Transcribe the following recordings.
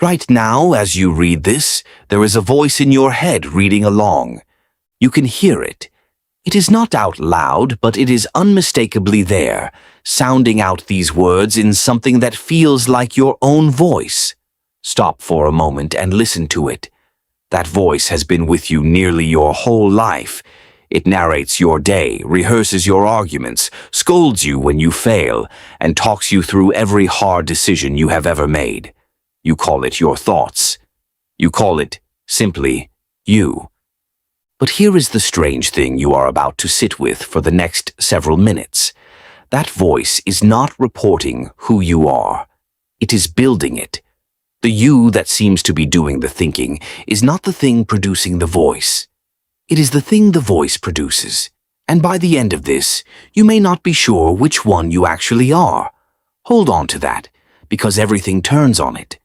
Right now, as you read this, there is a voice in your head reading along. You can hear it. It is not out loud, but it is unmistakably there, sounding out these words in something that feels like your own voice. Stop for a moment and listen to it. That voice has been with you nearly your whole life. It narrates your day, rehearses your arguments, scolds you when you fail, and talks you through every hard decision you have ever made. You call it your thoughts. You call it, simply, you. But here is the strange thing you are about to sit with for the next several minutes. That voice is not reporting who you are. It is building it. The you that seems to be doing the thinking is not the thing producing the voice. It is the thing the voice produces. And by the end of this, you may not be sure which one you actually are. Hold on to that, because everything turns on it.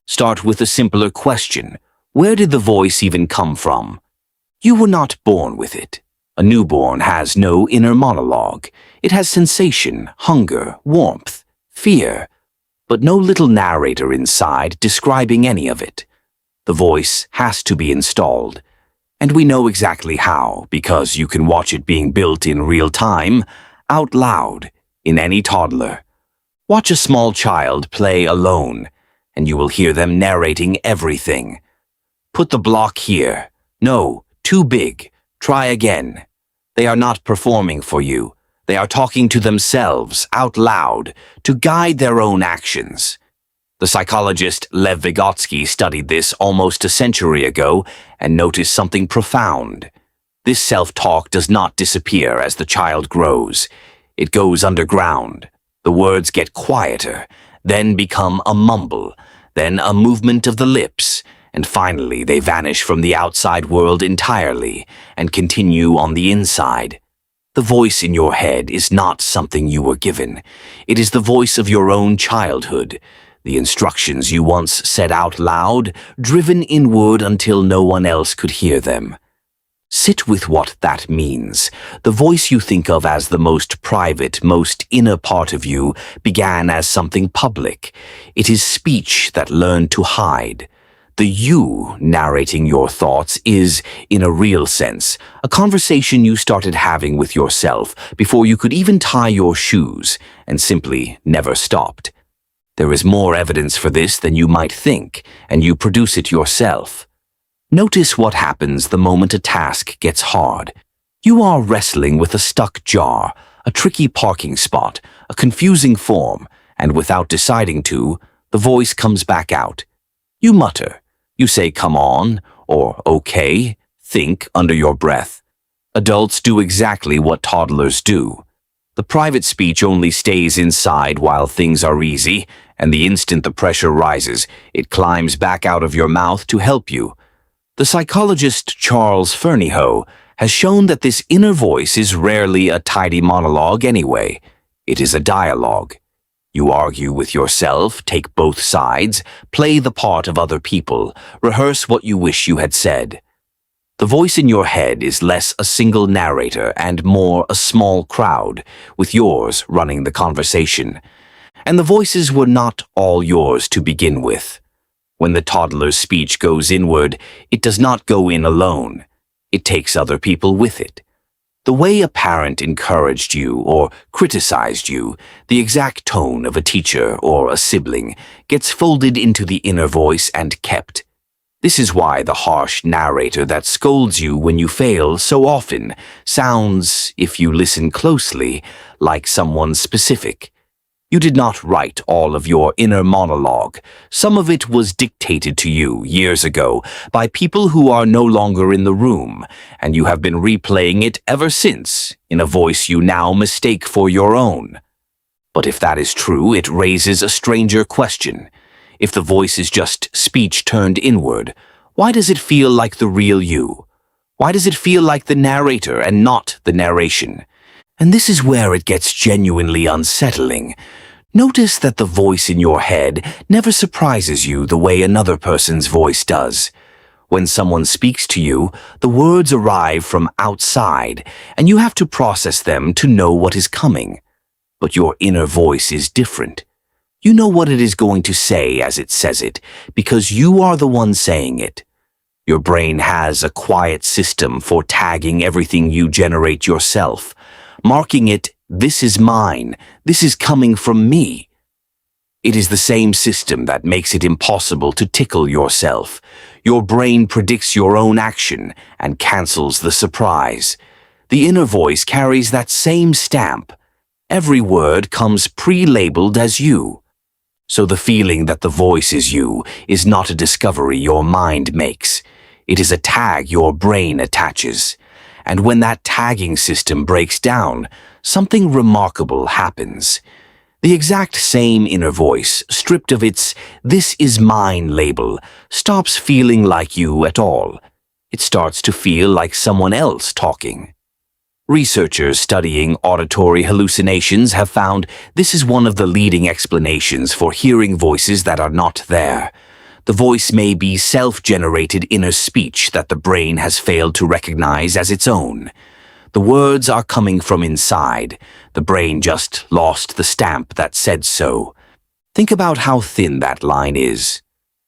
Start with a simpler question. Where did the voice even come from? You were not born with it. A newborn has no inner monologue. It has sensation, hunger, warmth, fear, but no little narrator inside describing any of it. The voice has to be installed. And we know exactly how, because you can watch it being built in real time, out loud, in any toddler. Watch a small child play alone, and you will hear them narrating everything. Put the block here. No, too big. Try again. They are not performing for you. They are talking to themselves, out loud, to guide their own actions. The psychologist Lev Vygotsky studied this almost a century ago and noticed something profound. This self-talk does not disappear as the child grows. It goes underground. The words get quieter, then become a mumble, then a movement of the lips, and finally they vanish from the outside world entirely and continue on the inside. The voice in your head is not something you were given. It is the voice of your own childhood, the instructions you once said out loud, driven inward until no one else could hear them. Sit with what that means. The voice you think of as the most private, most inner part of you began as something public. It is speech that learned to hide. The you narrating your thoughts is, in a real sense, a conversation you started having with yourself before you could even tie your shoes, and simply never stopped. There is more evidence for this than you might think, and you produce it yourself. Notice what happens the moment a task gets hard. You are wrestling with a stuck jar, a tricky parking spot, a confusing form, and without deciding to, the voice comes back out. You mutter. You say, "Come on," or "Okay," think under your breath. Adults do exactly what toddlers do. The private speech only stays inside while things are easy, and the instant the pressure rises, it climbs back out of your mouth to help you. The psychologist Charles Fernyhough has shown that this inner voice is rarely a tidy monologue anyway. It is a dialogue. You argue with yourself, take both sides, play the part of other people, rehearse what you wish you had said. The voice in your head is less a single narrator and more a small crowd, with yours running the conversation. And the voices were not all yours to begin with. When the toddler's speech goes inward, it does not go in alone. It takes other people with it. The way a parent encouraged you or criticized you, the exact tone of a teacher or a sibling, gets folded into the inner voice and kept. This is why the harsh narrator that scolds you when you fail so often sounds, if you listen closely, like someone specific. You did not write all of your inner monologue. Some of it was dictated to you years ago by people who are no longer in the room, and you have been replaying it ever since in a voice you now mistake for your own. But if that is true, it raises a stranger question. If the voice is just speech turned inward, why does it feel like the real you? Why does it feel like the narrator and not the narration? And this is where it gets genuinely unsettling. Notice that the voice in your head never surprises you the way another person's voice does. When someone speaks to you, the words arrive from outside, and you have to process them to know what is coming. But your inner voice is different. You know what it is going to say as it says it, because you are the one saying it. Your brain has a quiet system for tagging everything you generate yourself, marking it, "This is mine, this is coming from me." It is the same system that makes it impossible to tickle yourself. Your brain predicts your own action and cancels the surprise. The inner voice carries that same stamp. Every word comes pre-labeled as you. So the feeling that the voice is you is not a discovery your mind makes. It is a tag your brain attaches. And when that tagging system breaks down, something remarkable happens. The exact same inner voice, stripped of its "this is mine" label, stops feeling like you at all. It starts to feel like someone else talking. Researchers studying auditory hallucinations have found this is one of the leading explanations for hearing voices that are not there. The voice may be self-generated inner speech that the brain has failed to recognize as its own. The words are coming from inside. The brain just lost the stamp that said so. Think about how thin that line is.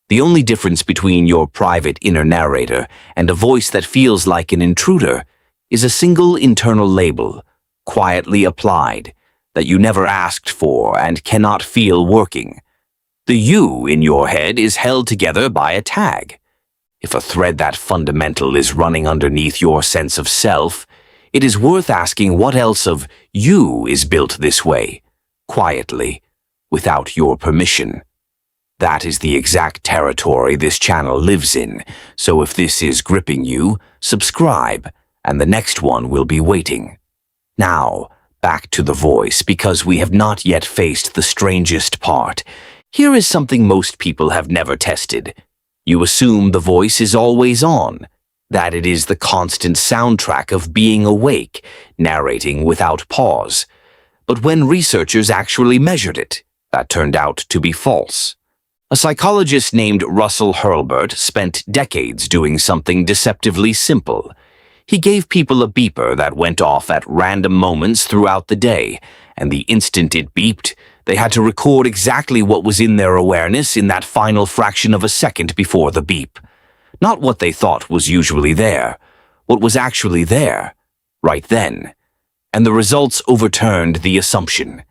The only difference between your private inner narrator and a voice that feels like an intruder is a single internal label, quietly applied, that you never asked for and cannot feel working. The you in your head is held together by a tag. If a thread that fundamental is running underneath your sense of self, it is worth asking what else of you is built this way, quietly, without your permission. That is the exact territory this channel lives in, so if this is gripping you, subscribe, and the next one will be waiting. Now, back to the voice, because we have not yet faced the strangest part. Here is something most people have never tested. You assume the voice is always on, that it is the constant soundtrack of being awake, narrating without pause. But when researchers actually measured it, that turned out to be false. A psychologist named Russell Hurlburt spent decades doing something deceptively simple. He gave people a beeper that went off at random moments throughout the day, and the instant it beeped, they had to record exactly what was in their awareness in that final fraction of a second before the beep. Not what they thought was usually there, what was actually there, right then. And the results overturned the assumption.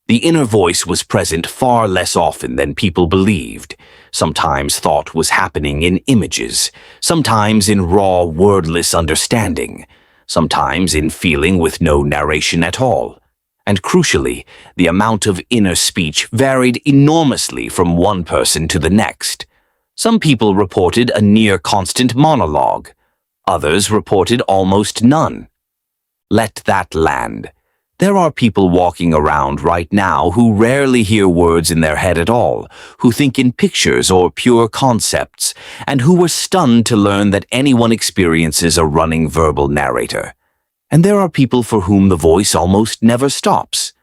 The inner voice was present far less often than people believed. Sometimes thought was happening in images, sometimes in raw, wordless understanding, sometimes in feeling with no narration at all. And crucially, the amount of inner speech varied enormously from one person to the next. Some people reported a near-constant monologue. Others reported almost none. Let that land. There are people walking around right now who rarely hear words in their head at all, who think in pictures or pure concepts, and who were stunned to learn that anyone experiences a running verbal narrator. And there are people for whom the voice almost never stops.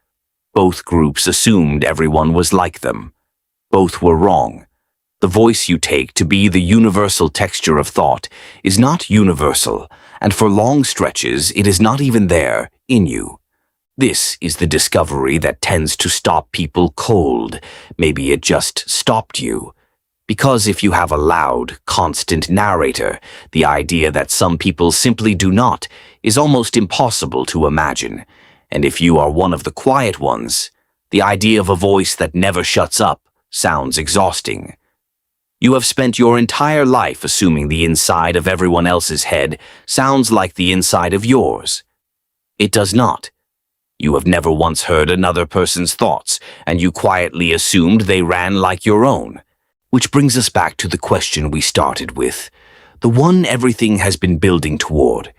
Both groups assumed everyone was like them. Both were wrong. The voice you take to be the universal texture of thought is not universal, and for long stretches it is not even there, in you. This is the discovery that tends to stop people cold. Maybe it just stopped you. Because if you have a loud, constant narrator, the idea that some people simply do not is almost impossible to imagine. And if you are one of the quiet ones, the idea of a voice that never shuts up sounds exhausting. You have spent your entire life assuming the inside of everyone else's head sounds like the inside of yours. It does not. You have never once heard another person's thoughts, and you quietly assumed they ran like your own. Which brings us back to the question we started with, the one everything has been building toward.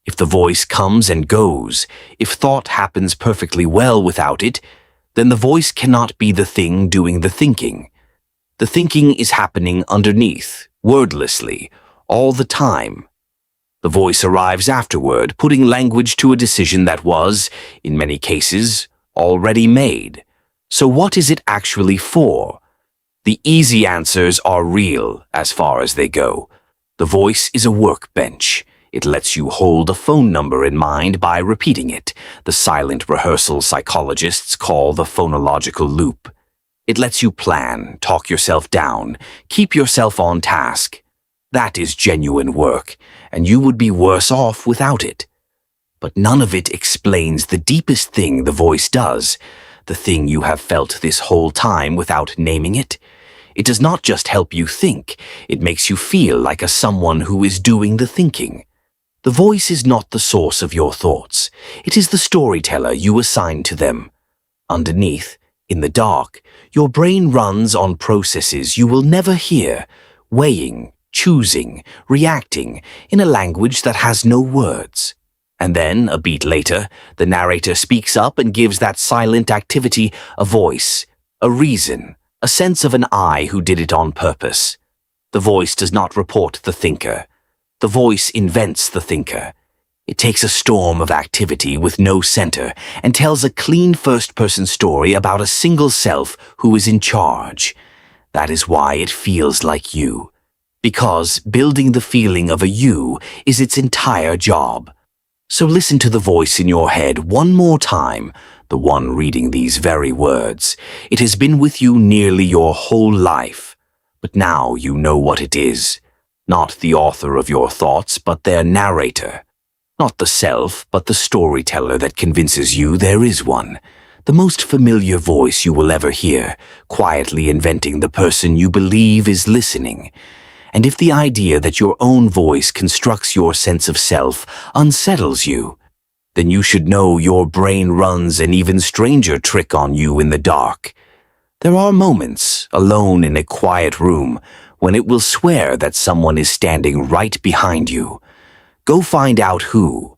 If the voice comes and goes, if thought happens perfectly well without it, then the voice cannot be the thing doing the thinking. The thinking is happening underneath, wordlessly, all the time. The voice arrives afterward, putting language to a decision that was, in many cases, already made. So what is it actually for? The easy answers are real, as far as they go. The voice is a workbench. It lets you hold a phone number in mind by repeating it, the silent rehearsal psychologists call the phonological loop. It lets you plan, talk yourself down, keep yourself on task. That is genuine work, and you would be worse off without it. But none of it explains the deepest thing the voice does, the thing you have felt this whole time without naming it. It does not just help you think, it makes you feel like a someone who is doing the thinking. The voice is not the source of your thoughts. It is the storyteller you assign to them. Underneath, in the dark, your brain runs on processes you will never hear, weighing, choosing, reacting in a language that has no words. And then, a beat later, the narrator speaks up and gives that silent activity a voice, a reason, a sense of an I who did it on purpose. The voice does not report the thinker. The voice invents the thinker. It takes a storm of activity with no center and tells a clean first-person story about a single self who is in charge. That is why it feels like you. Because building the feeling of a you is its entire job. So listen to the voice in your head one more time, the one reading these very words. It has been with you nearly your whole life. But now you know what it is. Not the author of your thoughts, but their narrator. Not the self, but the storyteller that convinces you there is one. The most familiar voice you will ever hear, quietly inventing the person you believe is listening. And if the idea that your own voice constructs your sense of self unsettles you, then you should know your brain runs an even stranger trick on you in the dark. There are moments, alone in a quiet room, when it will swear that someone is standing right behind you. Go find out who.